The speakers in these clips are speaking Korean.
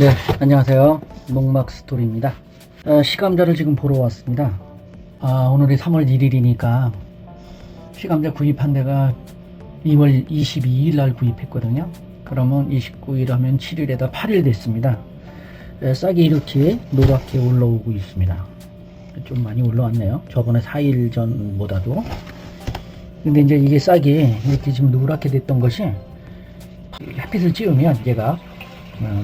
네, 안녕하세요. 농막스토리입니다. 시감자를 지금 보러 왔습니다. 오늘이 3월 1일이니까 시감자 구입한 데가 2월 22일 날 구입했거든요. 그러면 29일 하면 7일에다 8일 됐습니다. 싹이 이렇게 노랗게 올라오고 있습니다. 좀 많이 올라왔네요. 저번에 4일 전보다도. 근데 이제 이게 싹이 이렇게 지금 노랗게 됐던 것이 햇빛을 찌우면 얘가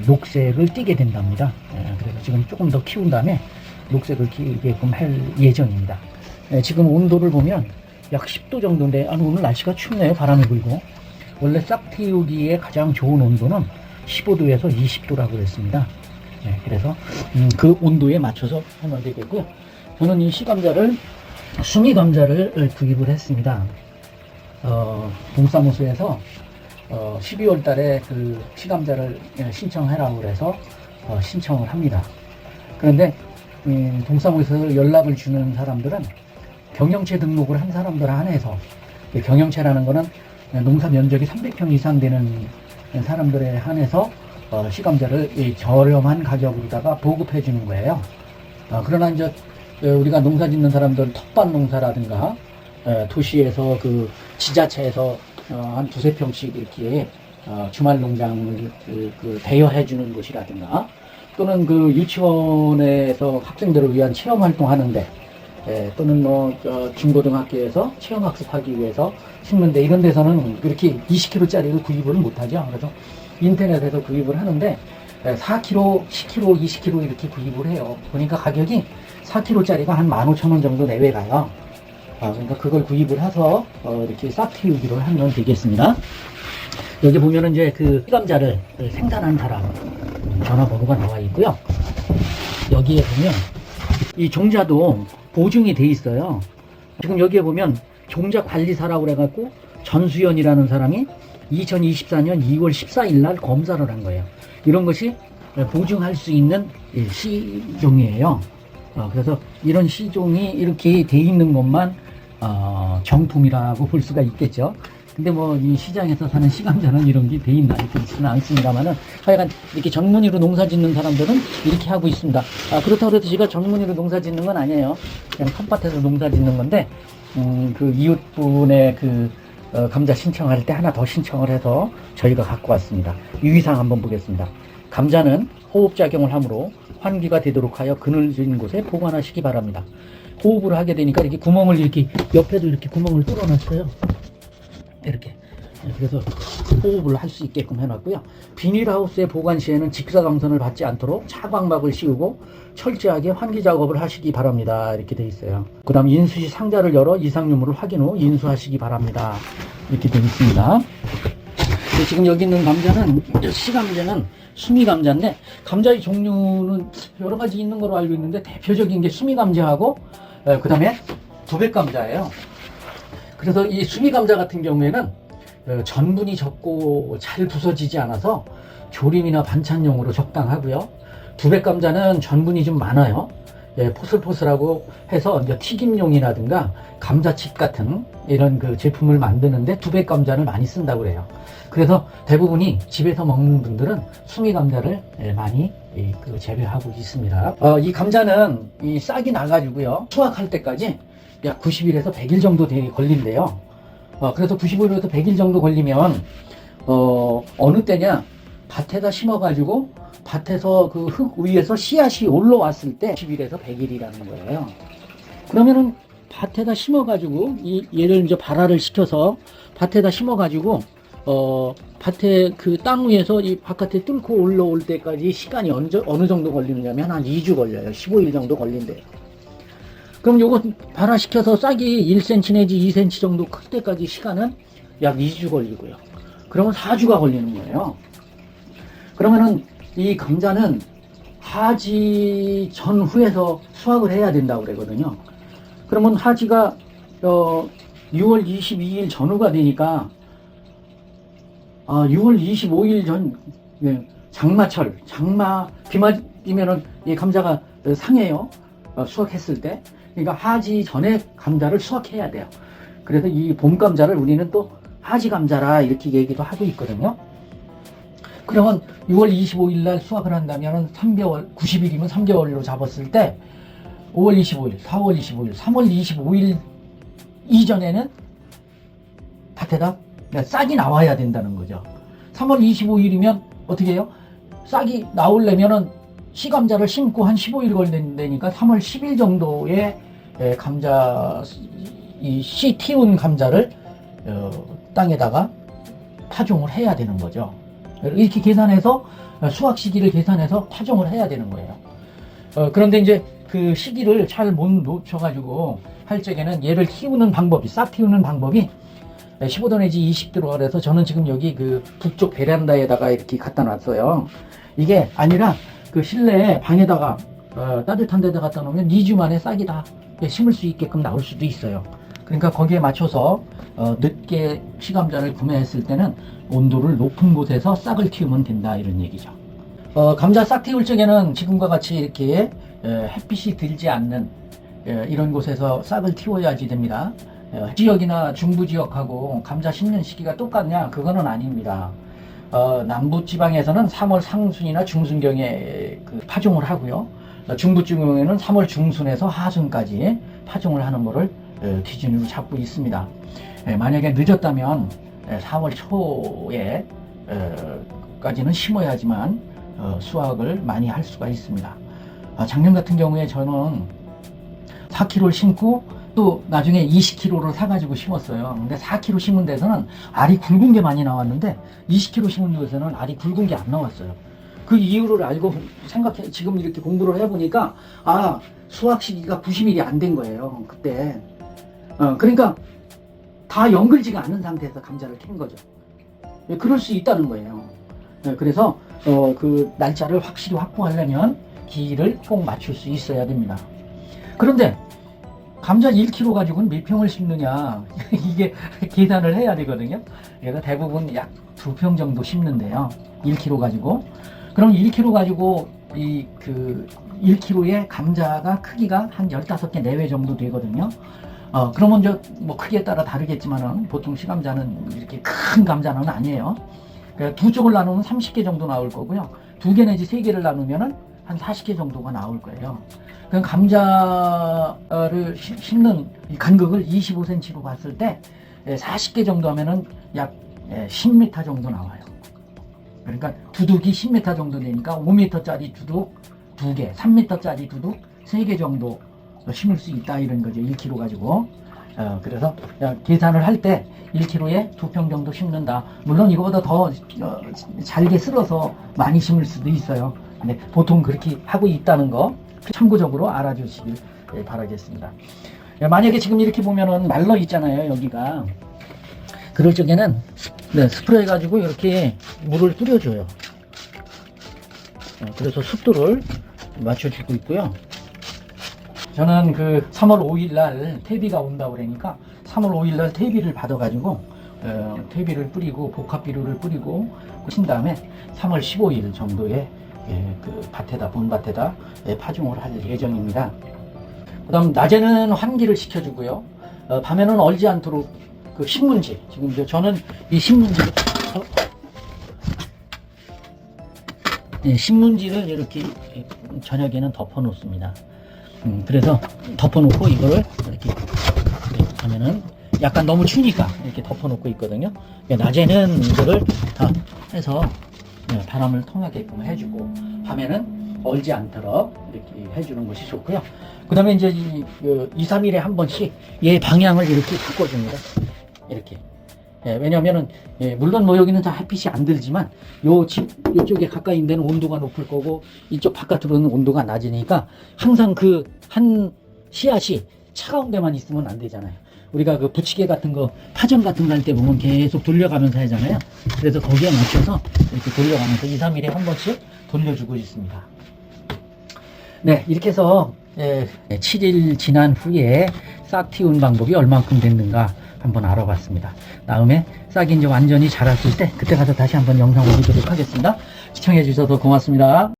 녹색을 띠게 된답니다. 그래서 지금 조금 더 키운 다음에 녹색을 띠게끔 할 예정입니다. 지금 온도를 보면 약 10도 정도인데 오늘 날씨가 춥네요. 바람이 불고. 원래 싹 틔우기에 가장 좋은 온도는 15도에서 20도라고 그랬습니다. 그래서 그 온도에 맞춰서 하면 되겠고요. 저는 이 시감자를 수미 감자를 구입을 했습니다. 동사무소에서 12월 달에 그 시감자를 신청하라고 그래서 신청을 합니다. 그런데 동사무소에서 연락을 주는 사람들은 경영체 등록을 한 사람들 한해서, 경영체라는 거는 농사 면적이 300평 이상 되는 사람들에 한해서 시감자를 저렴한 가격으로다가 보급해 주는 거예요. 그러나 이제 우리가 농사 짓는 사람들, 텃밭 농사라든가 도시에서 그 지자체에서 한 두세 평씩 이렇게 주말 농장을 대여해 주는 곳이라든가, 또는 그 유치원에서 학생들을 위한 체험 활동하는데, 또는 중고등학교에서 체험 학습하기 위해서 심는데, 이런 데서는 그렇게 20kg짜리를 구입을 못하죠. 그래서 인터넷에서 구입을 하는데 4kg, 10kg, 20kg 이렇게 구입을 해요. 그러니까 가격이 4kg짜리가 한 15,000원 정도 내외 가요. 그러니까 그걸 구입을 해서 이렇게 싹 틔우기를 하면 되겠습니다. 여기 보면은 이제 그 시감자를 생산한 사람 전화번호가 나와 있고요. 여기에 보면 이 종자도 보증이 돼 있어요. 지금 여기에 보면 종자 관리사라고 그래갖고 전수연이라는 사람이 2024년 2월 14일 날 검사를 한 거예요. 이런 것이 보증할 수 있는 시종이에요. 그래서 이런 시종이 이렇게 돼 있는 것만 정품이라고 볼 수가 있겠죠. 근데 이 시장에서 사는 시감자는 이런 게 돼 있나 있지는 않습니다만은, 하여간 이렇게 전문의로 농사 짓는 사람들은 이렇게 하고 있습니다. 그렇다고 해서 제가 전문의로 농사 짓는 건 아니에요. 그냥 텃밭에서 농사 짓는 건데, 그 이웃분의 감자 신청할 때 하나 더 신청을 해서 저희가 갖고 왔습니다. 유의사항 한번 보겠습니다. 감자는 호흡작용을 하므로 환기가 되도록 하여 그늘진 곳에 보관하시기 바랍니다. 호흡을 하게 되니까 이렇게 구멍을 이렇게 옆에도 이렇게 구멍을 뚫어놨어요. 이렇게. 그래서 호흡을 할 수 있게끔 해놨고요. 비닐하우스의 보관 시에는 직사광선을 받지 않도록 차광막을 씌우고 철저하게 환기 작업을 하시기 바랍니다. 이렇게 돼 있어요. 그 다음 인수시 상자를 열어 이상유물을 확인 후 인수하시기 바랍니다. 이렇게 되어 있습니다. 지금 여기 있는 감자는, 시감자는 수미감자인데, 감자의 종류는 여러 가지 있는 걸로 알고 있는데, 대표적인 게 수미감자하고 그 다음에 도백감자예요. 그래서 이 수미감자 같은 경우에는 전분이 적고 잘 부서지지 않아서 조림이나 반찬용으로 적당하고요. 도백감자는 전분이 좀 많아요. 포슬포슬하고 해서 이제 튀김용이라든가 감자칩 같은 이런 그 제품을 만드는데 도백감자를 많이 쓴다고 그래요. 그래서 대부분이 집에서 먹는 분들은 수미감자를 많이 재배하고 있습니다. 이 감자는 이 싹이 나가지고요, 수확할 때까지 약 90일에서 100일 정도 걸린대요. 그래서 95일에서 100일 정도 걸리면 어느 때냐, 밭에다 심어가지고 밭에서 그 흙 위에서 씨앗이 올라왔을 때 90일에서 100일이라는 거예요. 그러면은 밭에다 심어가지고 얘를 이제 발화를 시켜서 밭에다 심어가지고 밭에 그 땅 위에서 이 바깥에 뚫고 올라올 때까지 시간이 어느 정도 걸리느냐면 한 2주 걸려요. 15일 정도 걸린대요. 그럼 요거 발화시켜서 싹이 1cm 내지 2cm 정도 클 때까지 시간은 약 2주 걸리고요. 그러면 4주가 걸리는 거예요. 그러면은 이 감자는 하지 전후에서 수확을 해야 된다고 그러거든요. 그러면 하지가 6월 22일 전후가 되니까 6월 25일 전, 장마철, 비 맞으면은 이 감자가 상해요. 수확했을 때. 그러니까 하지 전에 감자를 수확해야 돼요. 그래서 이 봄 감자를 우리는 또 하지 감자라 이렇게 얘기도 하고 있거든요. 그러면 6월 25일 날 수확을 한다면 3개월, 90일이면 3개월로 잡았을 때 5월 25일, 4월 25일, 3월 25일 이전에는 밭에다 싹이 나와야 된다는 거죠. 3월 25일이면 어떻게 해요? 싹이 나오려면은 씨감자를 심고 한 15일 걸린다니까 3월 10일 정도에 감자, 이 씨 틔운 감자를 땅에다가 파종을 해야 되는 거죠. 이렇게 계산해서 수확 시기를 계산해서 파종을 해야 되는 거예요. 그런데 이제 그 시기를 잘 못 놓쳐가지고 할 적에는 얘를 키우는 방법이, 싹 틔우는 방법이 15도 내지 20도로 그래서 저는 지금 여기 그 북쪽 베란다에다가 이렇게 갖다 놨어요. 이게 아니라 그 실내 방에다가 따뜻한 데다 갖다 놓으면 2주 만에 싹이 다 심을 수 있게끔 나올 수도 있어요. 그러니까 거기에 맞춰서 늦게 씨감자를 구매했을 때는 온도를 높은 곳에서 싹을 틔우면 된다 이런 얘기죠. 감자 싹 틔울 적에는 지금과 같이 이렇게 햇빛이 들지 않는 이런 곳에서 싹을 틔워야지 됩니다. 지역이나 중부 지역하고 감자 심는 시기가 똑같냐? 그거는 아닙니다. 남부 지방에서는 3월 상순이나 중순경에 그 파종을 하고요. 중부 지방에는 3월 중순에서 하순까지 파종을 하는 거를 기준으로 잡고 있습니다. 만약에 늦었다면 4월 초에 까지는 심어야지만 수확을 많이 할 수가 있습니다. 작년 같은 경우에 저는 4kg를 심고 또 나중에 20kg를 사가지고 심었어요. 근데 4kg 심은 데서는 알이 굵은 게 많이 나왔는데 20kg 심은 데서는 알이 굵은 게 안 나왔어요. 그 이유를 알고 지금 이렇게 공부를 해보니까 수확 시기가 90일이 안 된 거예요. 그때. 그러니까 다 연글지가 않은 상태에서 감자를 캔 거죠. 그럴 수 있다는 거예요. 그래서 그 날짜를 확실히 확보하려면 기일을 꼭 맞출 수 있어야 됩니다. 그런데 감자 1kg 가지고는 몇 평을 심느냐 이게 계산을 해야 되거든요. 그래서 대부분 약 2평 정도 심는데요. 1kg 가지고. 그럼 1kg 가지고 이 그 1kg의 감자가 크기가 한 15개 내외 정도 되거든요. 그러면 저 뭐 크기에 따라 다르겠지만은 보통 씨감자는 이렇게 큰 감자는 아니에요. 그러니까 두 쪽을 나누면 30개 정도 나올 거고요. 2개 내지 3개를 나누면은 한 40개 정도가 나올 거예요. 그럼 감자를 심는 간격을 25cm로 봤을 때 40개 정도 하면은 약 10m 정도 나와요. 그러니까 두둑이 10m 정도 되니까 5m짜리 두둑 2개, 3m짜리 두둑 3개 정도 심을 수 있다 이런 거죠. 1kg 가지고. 그래서 계산을 할 때 1kg에 2평 정도 심는다. 물론 이거보다 더 잘게 쓸어서 많이 심을 수도 있어요. 근데 보통 그렇게 하고 있다는 거 참고적으로 알아주시길 바라겠습니다. 만약에 지금 이렇게 보면은 말라 있잖아요, 여기가. 그럴 적에는 스프레이 가지고 이렇게 물을 뿌려줘요. 그래서 습도를 맞춰주고 있고요. 저는 그 3월 5일 날 퇴비가 온다고 그러니까 3월 5일 날 퇴비를 받아가지고 퇴비를 뿌리고 복합비료를 뿌리고 친 다음에 3월 15일 정도에 그 밭에다 본밭에다 파종을 할 예정입니다. 그다음 낮에는 환기를 시켜주고요. 밤에는 얼지 않도록 그 신문지 지금 저는 이 신문지를 이렇게 저녁에는 덮어 놓습니다. 그래서 덮어 놓고 이거를 이렇게 하면은 약간 너무 추니까 이렇게 덮어 놓고 있거든요. 낮에는 이거를 다 해서 바람을 통하게끔 해주고 밤에는 얼지 않도록 이렇게 해주는 것이 좋고요. 그 다음에 이제 2, 3일에 한 번씩 얘 방향을 이렇게 바꿔줍니다. 이렇게. 왜냐면은 물론 뭐 여기는 다 햇빛이 안 들지만 요쪽에 가까이 있는 데는 온도가 높을 거고 이쪽 바깥으로는 온도가 낮으니까 항상 그 한 씨앗이 차가운 데만 있으면 안 되잖아요. 우리가 그 부치개 같은 거 파전 같은 거 할 때 보면 계속 돌려가면서 하잖아요. 그래서 거기에 맞춰서 이렇게 돌려가면서 2, 3일에 한 번씩 돌려주고 있습니다. 네, 이렇게 해서 7일 지난 후에 싹 틔운 방법이 얼만큼 됐는가 한번 알아봤습니다. 다음에 싹이 이제 완전히 자랐을 때 그때 가서 다시 한번 영상 올리도록 하겠습니다. 시청해 주셔서 고맙습니다.